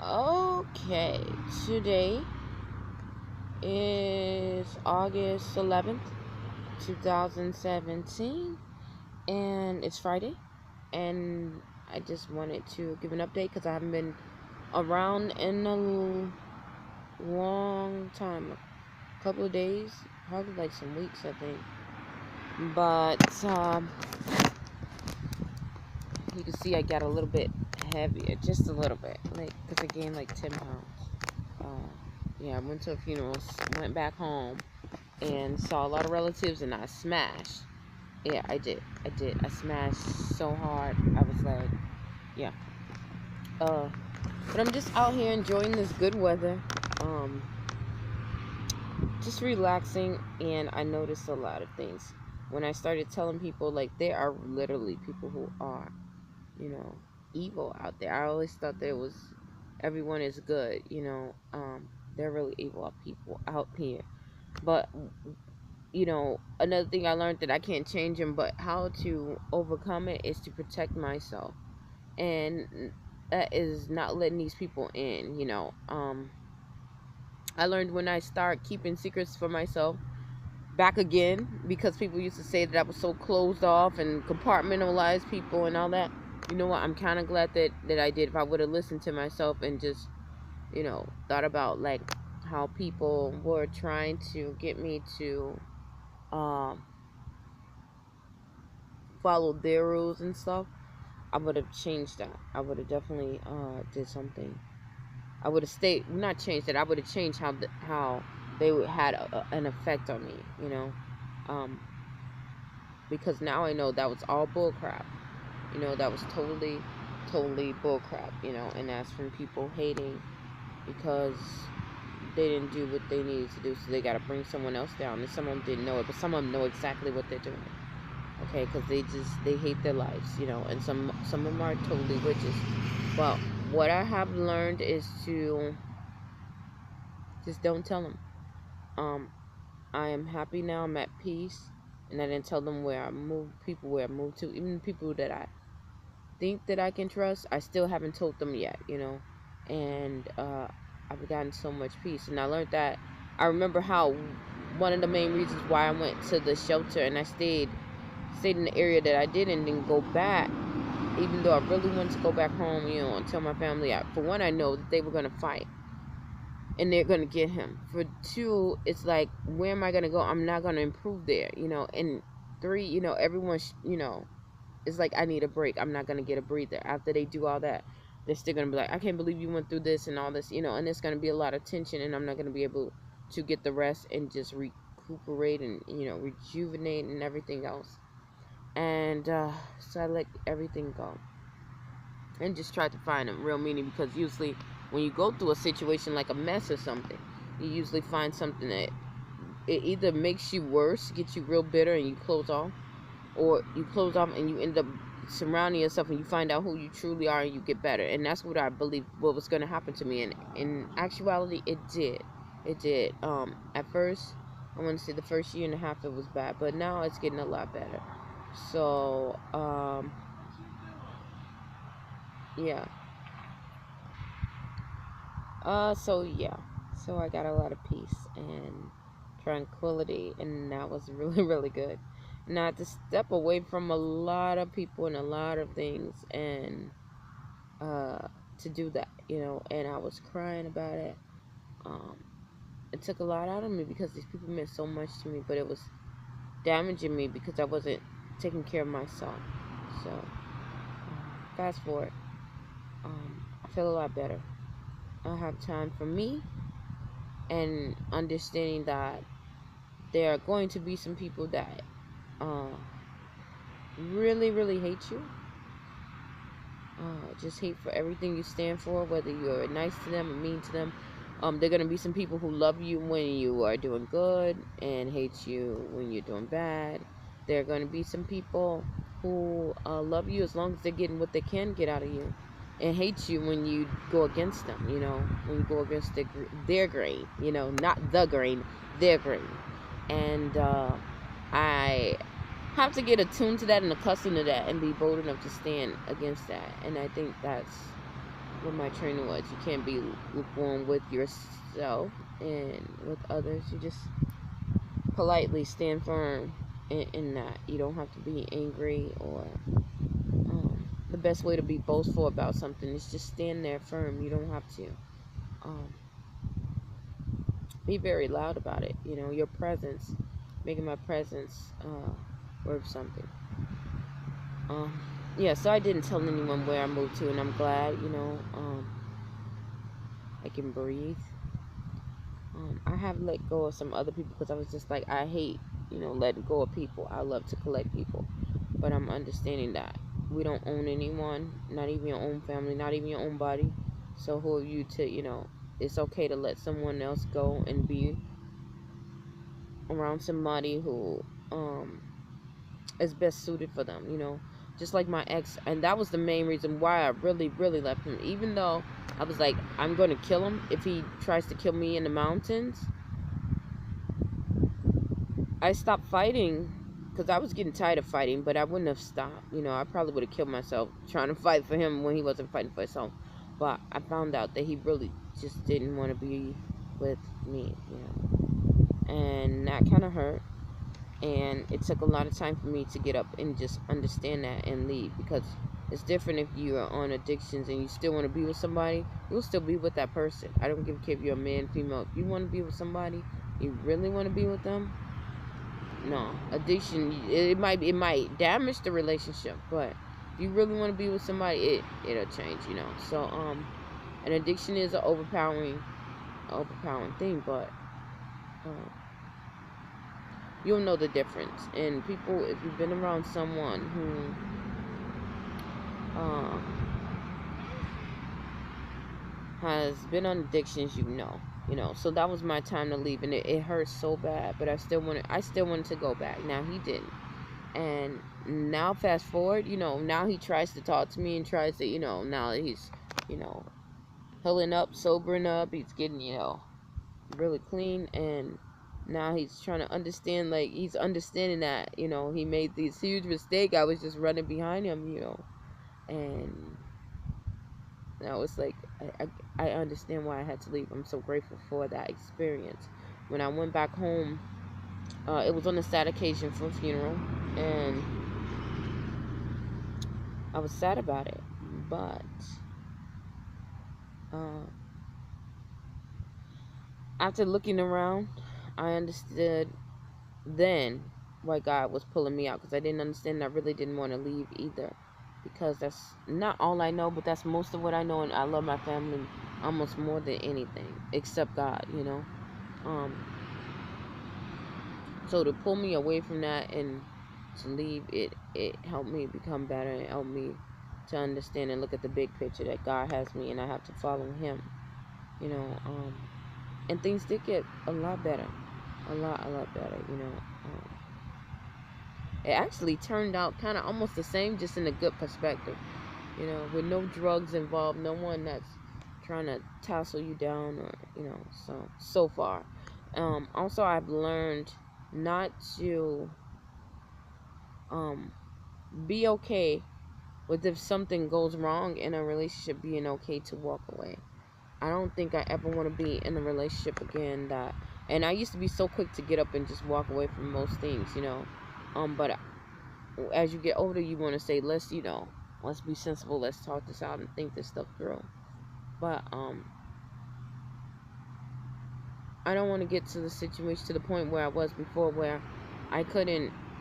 Okay, today is August 11th, 2017, and it's Friday. And I just wanted to give an update because I haven't been around in a long time, a couple of days, probably like some weeks, I think. But you can see I got a little bit heavier, just a little bit, like because I gained like 10 pounds. Uh, yeah, I went to a funeral, went back home, and saw a lot of relatives, and I smashed. Yeah, I did. I did. I smashed so hard. I was like, yeah. Uh, but I'm just out here enjoying this good weather. Um, just relaxing, and I noticed a lot of things when I started telling people like there are literally people who are, you know, evil out there. I always thought there was everyone is good, they're really evil people out here. But another thing I learned that I can't change them, but how to overcome it is to protect myself, and that is not letting these people in. I learned when I start keeping secrets for myself back again, because people used to say that I was so closed off and compartmentalized people and all that. You know what? I'm kind of glad that I did. If I would have listened to myself and just thought about like how people were trying to get me to um follow their rules and stuff, I would have changed that. I would have definitely did something. I would have stayed, not changed it. I would have changed how they would had an effect on me. Um, because now I know that was all bull crap. That was totally bull crap. And that's from people hating because they didn't do what they needed to do, so they got to bring someone else down. And some of them didn't know it, but some of them know exactly what they're doing. Okay, because they hate their lives, and some of them are totally witches. But what I have learned is to just don't tell them. um I am happy now. I'm at peace, and I didn't tell them where I moved, people where I moved to, even people that I think that I can trust. I still haven't told them yet, and I've gotten so much peace. And I learned that, I remember how one of the main reasons why I went to the shelter and I stayed in the area that I did and didn't go back, even though I really wanted to go back home, and tell my family. For one, I know that they were going to fight and they're going to get him. For two, it's like, where am I going to go? I'm not going to improve there, and three, everyone, it's like, I need a break. I'm not going to get a breather. After they do all that, they're still going to be like, I can't believe you went through this and all this, and it's going to be a lot of tension, and I'm not going to be able to get the rest and just recuperate and, rejuvenate and everything else. And so I let everything go and just try to find a real meaning, because usually when you go through a situation like a mess or something, you usually find something that it either makes you worse, gets you real bitter, and you close off, or you close off and you end up surrounding yourself and you find out who you truly are and you get better. And that's what I believe what was going to happen to me, and in actuality it did. At first, I want to say the first year and a half it was bad, but now it's getting a lot better. So yeah. So so I got a lot of peace and tranquility, and that was really really good. Not to step away from a lot of people and a lot of things, and uh to do that, and I was crying about it. um it took a lot out of me because these people meant so much to me, but it was damaging me because I wasn't taking care of myself. So fast forward, I feel a lot better. I have time for me, and understanding that there are going to be some people that uh, really, really hate you. Just hate for everything you stand for, whether you're nice to them or mean to them. There are going to be some people who love you when you are doing good and hate you when you're doing bad. There are going to be some people who love you as long as they're getting what they can get out of you, and hate you when you go against them, when you go against their grain, not the grain, their grain. And I have to get attuned to that and accustomed to that and be bold enough to stand against that. And I think that's what my training was. You can't be lukewarm with yourself and with others. You just politely stand firm in that. You don't have to be angry or the best way to be boastful about something is just stand there firm. You don't have to um, be very loud about it. You know, your presence, making my presence worth something. Um, yeah, so I didn't tell anyone where I moved to, and I'm glad, you know, I can breathe. I have let go of some other people because I was just like, I hate, you know, letting go of people. I love to collect people. But I'm understanding that we don't own anyone, not even your own family, not even your own body. So who are you to, you know, it's okay to let someone else go and be around somebody who is best suited for them, you know. Just like my ex, and that was the main reason why I really, really left him. Even though I was like, I'm going to kill him if he tries to kill me in the mountains. I stopped fighting because I was getting tired of fighting, but I wouldn't have stopped. You know, I probably would have killed myself trying to fight for him when he wasn't fighting for himself. But I found out that he really just didn't want to be with me, you know. And that kind of hurt. And it took a lot of time for me to get up and just understand that and leave, because it's different if you are on addictions and you still want to be with somebody. You'll still be with that person. I don't give a care if you're a man, female. If you want to be with somebody, you really want to be with them. No, addiction, it might damage the relationship, but if you really want to be with somebody, it'll change, you know. So an addiction is an overpowering thing, but uh, you'll know the difference. And people, if you've been around someone who has been on addictions, you know. So that was my time to leave, and it hurt so bad, but I still wanted to go back. Now he didn't. And now fast forward, you know, now he tries to talk to me and tries to, you know, now that he's, you know, healing up, sobering up, he's getting, you know, really clean, and now he's trying to understand, like, he's understanding that, you know, he made this huge mistake. I was just running behind him, you know, and now it's like, I understand why I had to leave. I'm so grateful for that experience. When I went back home, it was on a sad occasion for a funeral, and I was sad about it, but after looking around, I understood then why God was pulling me out, because I didn't understand. I really didn't want to leave either, because that's not all I know, but that's most of what I know, and I love my family almost more than anything, except God, you know. So to pull me away from that and to leave, it helped me become better. It helped me to understand and look at the big picture that God has me, and I have to follow Him, you know. And things did get a lot better, a lot better, you know. It actually turned out kind of almost the same, just in a good perspective, you know, with no drugs involved, no one that's trying to tassel you down, or, you know. So far, also I've learned not to be okay with, if something goes wrong in a relationship, being okay to walk away. I don't think I ever want to be in a relationship again that, and I used to be so quick to get up and just walk away from most things, you know. But as you get older, you want to say, let's, you know, let's be sensible, let's talk this out and think this stuff through. But I don't want to get to the situation, to the point where I was before, where I couldn't